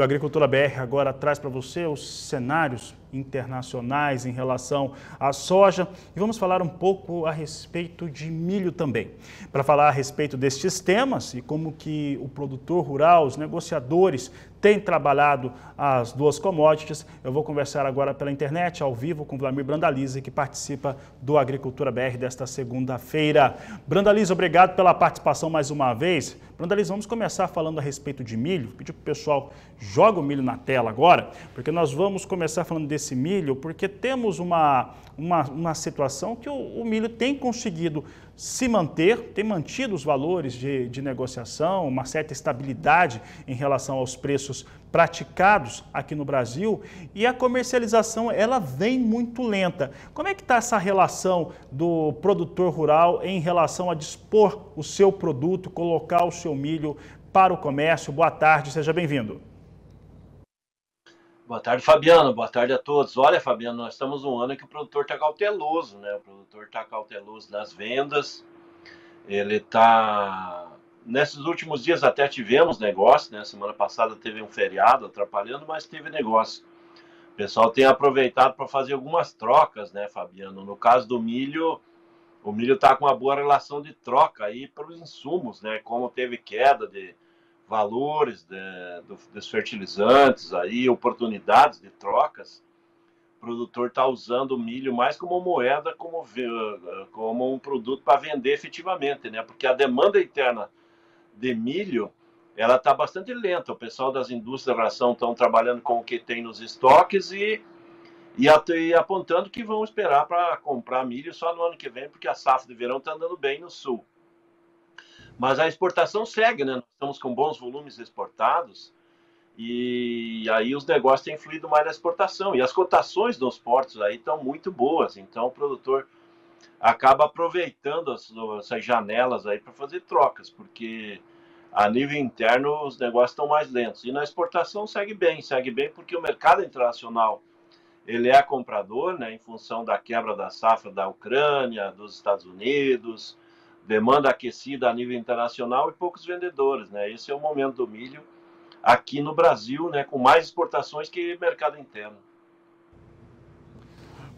o Agricultura BR agora traz para você os cenários internacionais em relação à soja e vamos falar um pouco a respeito de milho também. Para falar a respeito destes temas e como que o produtor rural, os negociadores têm trabalhado as duas commodities, eu vou conversar agora pela internet, ao vivo, com Vlamir Brandalize, que participa do Agricultura BR desta segunda-feira. Brandalize, obrigado pela participação mais uma vez. Brandalize, vamos começar falando a respeito de milho. Pedir para o pessoal joga o milho na tela agora, porque nós vamos começar falando desse milho, porque temos uma situação que o milho tem conseguido se manter, tem mantido os valores de negociação, uma certa estabilidade em relação aos preços praticados aqui no Brasil e a comercialização ela vem muito lenta. Como é que está essa relação do produtor rural em relação a dispor o seu produto, colocar o seu milho para o comércio? Boa tarde, seja bem-vindo. Boa tarde, Fabiano. Boa tarde a todos. Olha, Fabiano, nós estamos num ano em que o produtor está cauteloso, né? O produtor está cauteloso nas vendas. Ele está... Nesses últimos dias até tivemos negócio, né? Semana passada teve um feriado atrapalhando, mas teve negócio. O pessoal tem aproveitado para fazer algumas trocas, né, Fabiano? No caso do milho, o milho está com uma boa relação de troca aí para os insumos, né? Como teve queda de valores dos fertilizantes, aí, oportunidades de trocas, o produtor está usando o milho mais como moeda, como um produto para vender efetivamente, né? Porque a demanda interna de milho, ela está bastante lenta. O pessoal das indústrias da ração estão trabalhando com o que tem nos estoques e apontando que vão esperar para comprar milho só no ano que vem, porque a safra de verão está andando bem no sul. Mas a exportação segue, né? Nós estamos com bons volumes exportados e aí os negócios têm fluído mais na exportação. E as cotações dos portos aí estão muito boas, então o produtor acaba aproveitando essas janelas aí para fazer trocas, porque a nível interno os negócios estão mais lentos. E na exportação segue bem porque o mercado internacional ele é comprador, né, em função da quebra da safra da Ucrânia, dos Estados Unidos, demanda aquecida a nível internacional e poucos vendedores, né? Esse é o momento do milho aqui no Brasil, né, com mais exportações que mercado interno.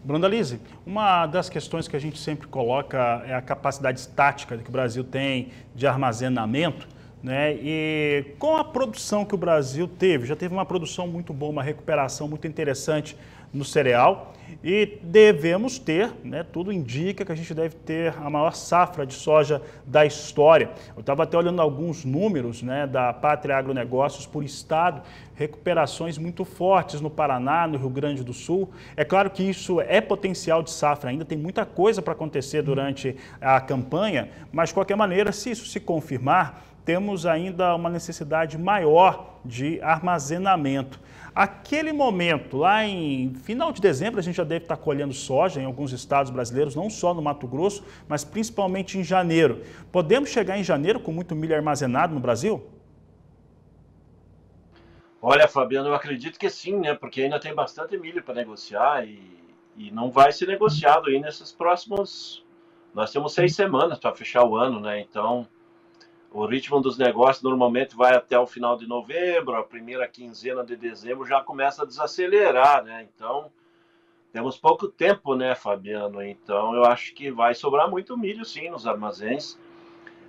Brandalize, uma das questões que a gente sempre coloca é a capacidade estática que o Brasil tem de armazenamento, né? E com a produção que o Brasil teve, já teve uma produção muito boa, uma recuperação muito interessante no cereal e devemos ter, né, tudo indica que a gente deve ter a maior safra de soja da história. Eu estava até olhando alguns números, né, da Pátria Agronegócios por estado, recuperações muito fortes no Paraná, no Rio Grande do Sul. É claro que isso é potencial de safra, ainda tem muita coisa para acontecer durante a campanha, mas de qualquer maneira, se isso se confirmar, temos ainda uma necessidade maior de armazenamento. Aquele momento, lá em final de dezembro, a gente já deve estar colhendo soja em alguns estados brasileiros, não só no Mato Grosso, mas principalmente em janeiro. Podemos chegar em janeiro com muito milho armazenado no Brasil? Olha, Fabiano, eu acredito que sim, né? Porque ainda tem bastante milho para negociar e não vai ser negociado aí nesses próximos... Nós temos 6 semanas para fechar o ano, né? Então, o ritmo dos negócios normalmente vai até o final de novembro, a primeira quinzena de dezembro já começa a desacelerar, né? Então, temos pouco tempo, né, Fabiano? Então, eu acho que vai sobrar muito milho, sim, nos armazéns.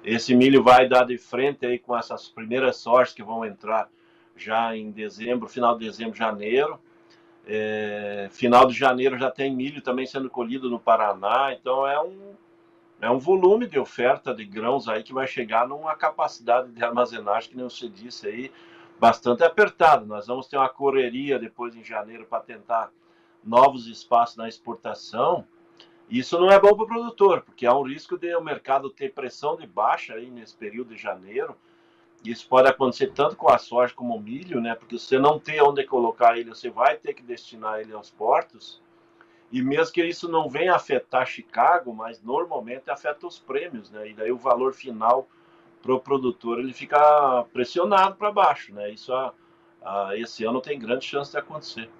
Esse milho vai dar de frente aí com essas primeiras sojas que vão entrar já em dezembro, final de dezembro, janeiro. Final de janeiro já tem milho também sendo colhido no Paraná, então é um volume de oferta de grãos aí que vai chegar numa capacidade de armazenagem, que nem você disse aí, bastante apertado. Nós vamos ter uma correria depois em janeiro para tentar novos espaços na exportação. Isso não é bom para o produtor, porque há um risco de o mercado ter pressão de baixa aí nesse período de janeiro. Isso pode acontecer tanto com a soja como o milho, né? Porque você não tem onde colocar ele, você vai ter que destinar ele aos portos. E mesmo que isso não venha afetar Chicago, mas normalmente afeta os prêmios, né? E daí o valor final para o produtor ele fica pressionado para baixo, né? Isso esse ano tem grande chance de acontecer.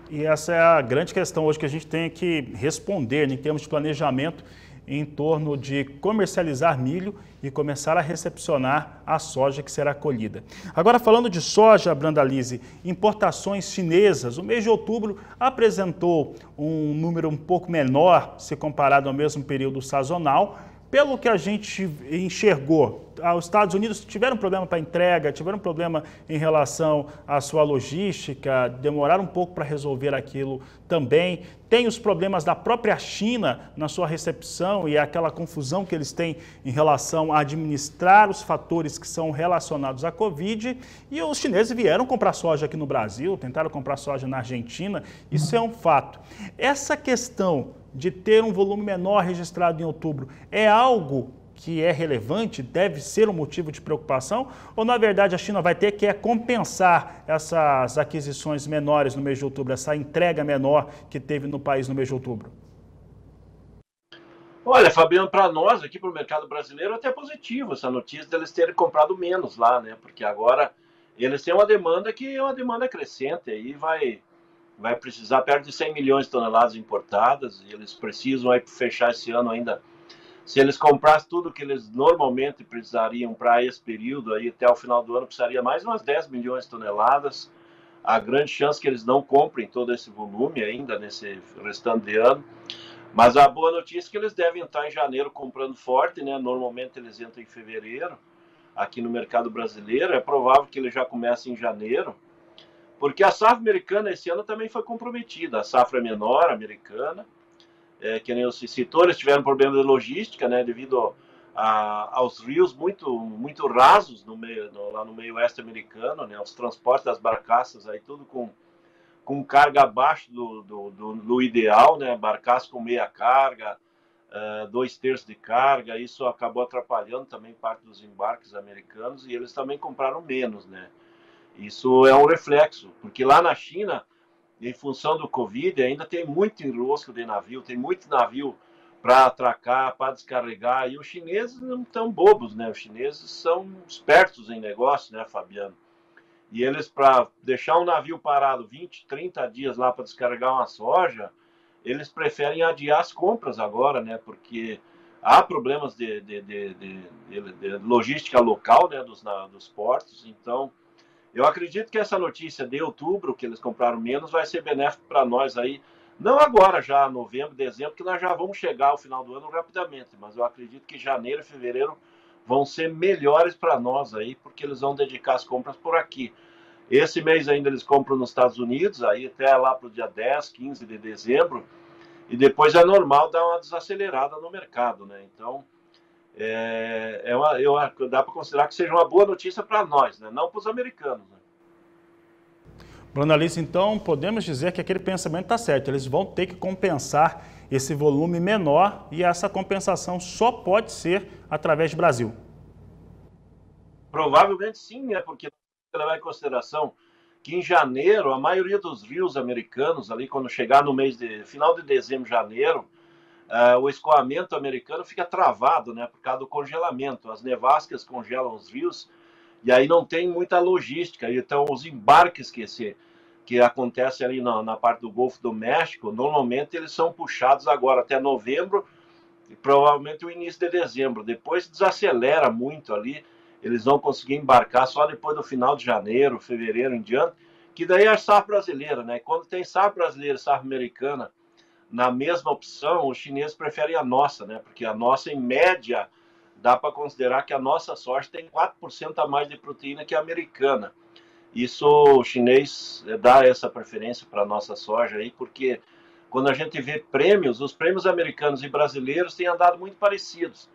E essa é a grande questão hoje que a gente tem que responder, né, em termos de planejamento em torno de comercializar milho e começar a recepcionar a soja que será colhida. Agora, falando de soja, Brandalize, importações chinesas, o mês de outubro apresentou um número um pouco menor se comparado ao mesmo período sazonal. Pelo que a gente enxergou, os Estados Unidos tiveram problema para entrega, tiveram problema em relação à sua logística, demoraram um pouco para resolver aquilo também. Tem os problemas da própria China na sua recepção e aquela confusão que eles têm em relação a administrar os fatores que são relacionados à Covid. E os chineses vieram comprar soja aqui no Brasil, tentaram comprar soja na Argentina, isso é um fato. Essa questão de ter um volume menor registrado em outubro é algo que é relevante, deve ser um motivo de preocupação? Ou, na verdade, a China vai ter que compensar essas aquisições menores no mês de outubro, essa entrega menor que teve no país no mês de outubro? Olha, Fabiano, para nós aqui, para o mercado brasileiro, é até positivo essa notícia deles terem comprado menos lá, né? Porque agora eles têm uma demanda que é uma demanda crescente, aí vai precisar perto de 100 milhões de toneladas importadas, e eles precisam aí fechar esse ano ainda. Se eles comprassem tudo que eles normalmente precisariam para esse período, aí até o final do ano precisaria mais umas 10 milhões de toneladas. Há grande chance que eles não comprem todo esse volume ainda nesse restante de ano. Mas a boa notícia é que eles devem entrar em janeiro comprando forte, né? Normalmente eles entram em fevereiro aqui no mercado brasileiro. É provável que eles já comecem em janeiro. Porque a safra americana esse ano também foi comprometida. A safra é menor, americana, que nem os citou, eles tiveram problema de logística, né, devido aos rios muito rasos lá no meio oeste americano, né, os transportes das barcaças aí tudo com carga abaixo do ideal, né, barcaças com meia carga, 2/3 de carga. Isso acabou atrapalhando também parte dos embarques americanos e eles também compraram menos, né. Isso é um reflexo, porque lá na China, em função do Covid, ainda tem muito enrosco de navio, tem muito navio para atracar, para descarregar, e os chineses não estão bobos, né? Os chineses são espertos em negócio, né, Fabiano? E eles, para deixar um navio parado 20, 30 dias lá para descarregar uma soja, eles preferem adiar as compras agora, né? Porque há problemas de logística local, né, dos portos, então eu acredito que essa notícia de outubro, que eles compraram menos, vai ser benéfico para nós aí, não agora já, novembro, dezembro, que nós já vamos chegar ao final do ano rapidamente, mas eu acredito que janeiro e fevereiro vão ser melhores para nós aí, porque eles vão dedicar as compras por aqui. Esse mês ainda eles compram nos Estados Unidos, aí até lá para o dia 10, 15 de dezembro, e depois é normal dar uma desacelerada no mercado, né? Então, dá para considerar que seja uma boa notícia para nós, né? Não para os americanos. Né? Brandalize, então, podemos dizer que aquele pensamento está certo, eles vão ter que compensar esse volume menor e essa compensação só pode ser através do Brasil. Provavelmente sim, né? Porque levar em consideração que em janeiro, a maioria dos rios americanos, ali quando chegar no final de dezembro, janeiro, o escoamento americano fica travado, né, por causa do congelamento. As nevascas congelam os rios e aí não tem muita logística. Então, os embarques que acontecem ali na parte do Golfo do México, normalmente eles são puxados agora até novembro e provavelmente o início de dezembro. Depois desacelera muito ali, eles vão conseguir embarcar só depois do final de janeiro, fevereiro em diante, que daí é a safra brasileira, né? Quando tem safra brasileira e safra americana, na mesma opção, os chineses preferem a nossa, né? Porque a nossa, em média, dá para considerar que a nossa soja tem 4% a mais de proteína que a americana. Isso, o chinês dá essa preferência para a nossa soja aí, porque quando a gente vê prêmios, os prêmios americanos e brasileiros têm andado muito parecidos,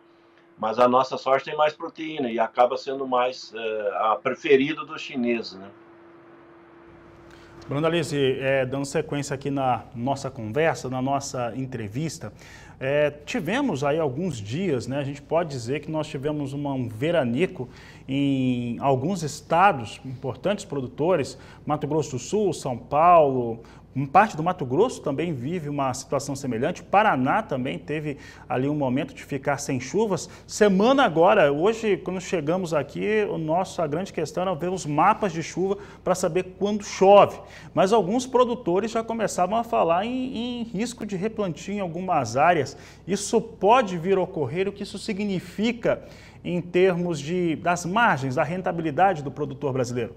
mas a nossa soja tem mais proteína e acaba sendo mais a preferida dos chineses, né? Brandalize, dando sequência aqui na nossa conversa, na nossa entrevista, tivemos aí alguns dias, né, a gente pode dizer que nós tivemos um veranico em alguns estados importantes produtores, Mato Grosso do Sul, São Paulo, parte do Mato Grosso também vive uma situação semelhante. O Paraná também teve ali um momento de ficar sem chuvas. Semana agora, hoje, quando chegamos aqui, a grande questão era ver os mapas de chuva para saber quando chove. Mas alguns produtores já começavam a falar em risco de replantio em algumas áreas. Isso pode vir a ocorrer, o que isso significa em termos das margens, da rentabilidade do produtor brasileiro?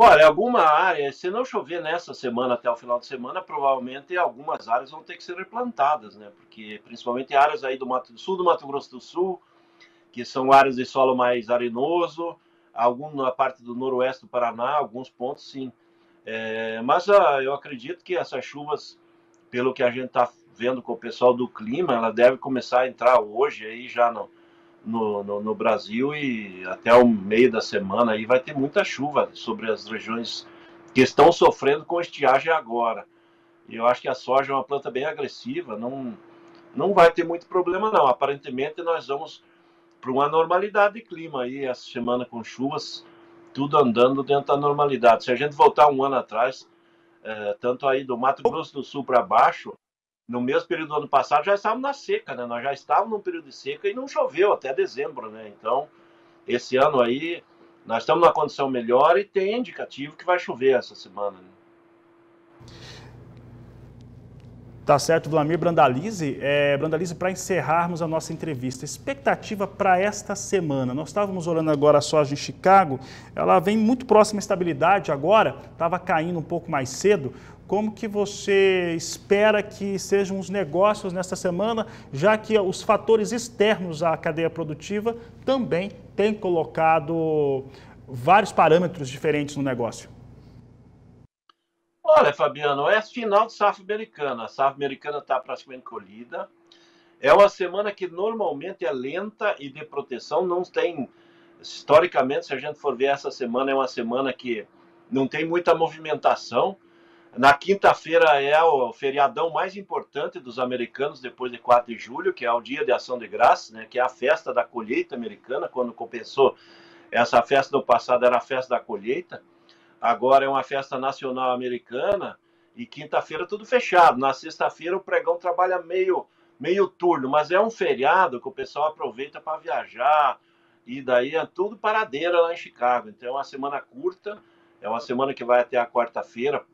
Olha, alguma área, se não chover nessa semana até o final de semana, provavelmente algumas áreas vão ter que ser replantadas, né? Porque principalmente áreas aí do sul do Mato Grosso do Sul, que são áreas de solo mais arenoso, na parte do noroeste do Paraná, alguns pontos sim. Mas eu acredito que essas chuvas, pelo que a gente está vendo com o pessoal do clima, ela deve começar a entrar hoje aí já no Brasil, e até o meio da semana aí vai ter muita chuva sobre as regiões que estão sofrendo com estiagem agora. E eu acho que a soja é uma planta bem agressiva, não vai ter muito problema não. Aparentemente nós vamos para uma normalidade de clima aí essa semana, com chuvas, tudo andando dentro da normalidade. Se a gente voltar um ano atrás, tanto aí do Mato Grosso do Sul para baixo, no mesmo período do ano passado já estávamos na seca, né? Nós já estávamos num período de seca e não choveu até dezembro, né? Então, esse ano aí, nós estamos numa condição melhor e tem indicativo que vai chover essa semana, né? Tá certo, Vlamir Brandalize. Brandalize, para encerrarmos a nossa entrevista, expectativa para esta semana. Nós estávamos olhando agora a soja em Chicago, ela vem muito próxima à estabilidade agora, estava caindo um pouco mais cedo. Como que você espera que sejam os negócios nesta semana, já que os fatores externos à cadeia produtiva também têm colocado vários parâmetros diferentes no negócio? Olha, Fabiano, é final de safra americana. A safra americana está praticamente colhida. É uma semana que normalmente é lenta e de proteção. Não tem, historicamente, se a gente for ver essa semana, é uma semana que não tem muita movimentação. Na quinta-feira é o feriadão mais importante dos americanos, depois de 4 de julho, que é o Dia de Ação de Graças, né, que é a festa da colheita americana. Quando começou essa festa no passado, era a festa da colheita. Agora é uma festa nacional americana, e quinta-feira tudo fechado. Na sexta-feira o pregão trabalha meio turno, mas é um feriado que o pessoal aproveita para viajar, e daí é tudo paradeira lá em Chicago. Então é uma semana curta, é uma semana que vai até a quarta-feira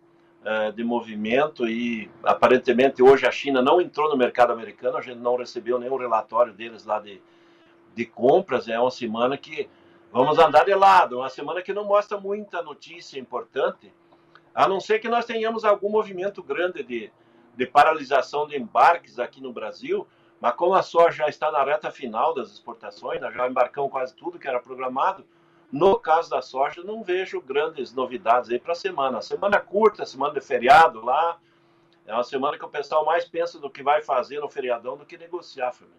de movimento, e aparentemente hoje a China não entrou no mercado americano, a gente não recebeu nenhum relatório deles lá de compras. É uma semana que vamos andar de lado, uma semana que não mostra muita notícia importante, a não ser que nós tenhamos algum movimento grande de paralisação de embarques aqui no Brasil. Mas como a soja já está na reta final das exportações, nós já embarcamos quase tudo que era programado, no caso da soja não vejo grandes novidades aí para a semana. Semana curta, semana de feriado lá, é uma semana que o pessoal mais pensa do que vai fazer no feriadão do que negociar, Fernando.